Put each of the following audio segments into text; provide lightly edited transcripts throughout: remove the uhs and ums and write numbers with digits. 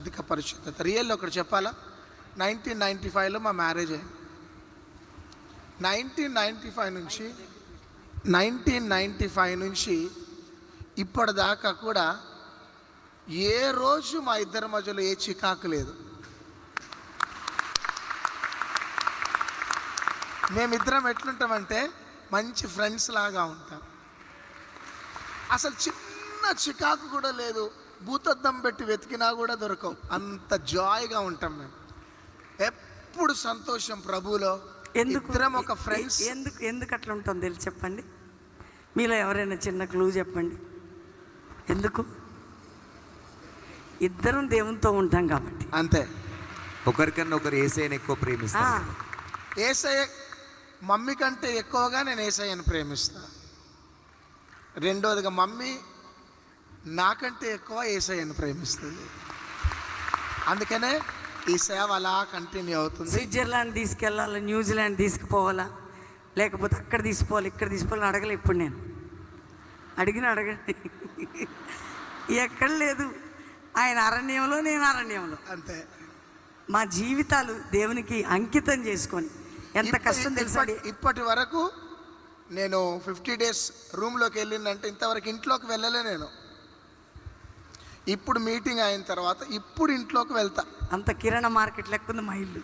అధిక పరిశుద్ధత. రియల్లో ఒకటి చెప్పాలా, 1995లో మా మ్యారేజ్ అయింది. 1995 నుంచి ఇప్పటిదాకా కూడా ఏ రోజు మా ఇద్దరి మధ్యలో ఏ చికాకు లేదు. మేమిద్దరం ఎట్లుంటామంటే మంచి ఫ్రెండ్స్ లాగా ఉంటాం. అసలు చిన్న చికాకు కూడా లేదు. భూతద్దం పెట్టి వెతికినా కూడా దొరకవు, అంత జాయ్గా ఉంటాం మేము. ఎప్పుడు సంతోషం ప్రభువులో. ఇద్దరం ఒక ఫ్రెండ్స్. ఎందుకు అట్లా ఉంటుంది తెలిసి చెప్పండి. మీలో ఎవరైనా చిన్న క్లూ చెప్పండి. ఎందుకు? ఇద్దరం దేవునితో ఉంటాం కాబట్టి అంతే. ఒకరికన్నా ఒకరు యేసయ్యని ఎక్కువ ప్రేమిస్తాం. యేసయ్య మమ్మీ కంటే ఎక్కువగా నేను యేసయ్యని ప్రేమిస్తా. రెండోదిగా మమ్మీ నాకంటే ఎక్కువ యేసయ్యని ప్రేమిస్తుంది. అందుకనే ఈ సేవ అలా కంటిన్యూ అవుతుంది. స్విట్జర్లాండ్ తీసుకెళ్ళాలా, న్యూజిలాండ్ తీసుకుపోవాలా, లేకపోతే అక్కడ తీసుకోవాలి ఇక్కడ తీసుకోవాలని అడగలే. ఇప్పుడు నేను అడగండి, ఎక్కడ లేదు. ఆయన అరణ్యంలో, నేను అరణ్యంలో. అంతే. మా జీవితాలు దేవునికి అంకితం చేసుకొని ఎంత కష్టం తెలుసా. ఇప్పటి వరకు నేను 50 days రూమ్లోకి వెళ్ళిందంటే ఇంతవరకు ఇంట్లోకి వెళ్ళలే నేను. ఇప్పుడు మీటింగ్ అయిన తర్వాత ఇప్పుడు ఇంట్లోకి వెళ్తా. అంత కిరాణా మార్కెట్ లెక్కుంది మా ఇల్లు.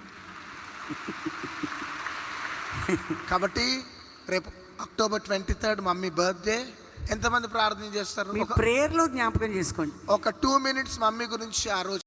కాబట్టి రేపు October 23rd మమ్మీ బర్త్డే. ఎంతమంది ప్రార్థన చేస్తారు? మీ ప్రేయర్లో జ్ఞాపకం చేసుకోండి. ఒక 2 minutes మమ్మీ గురించి ఆ రోజు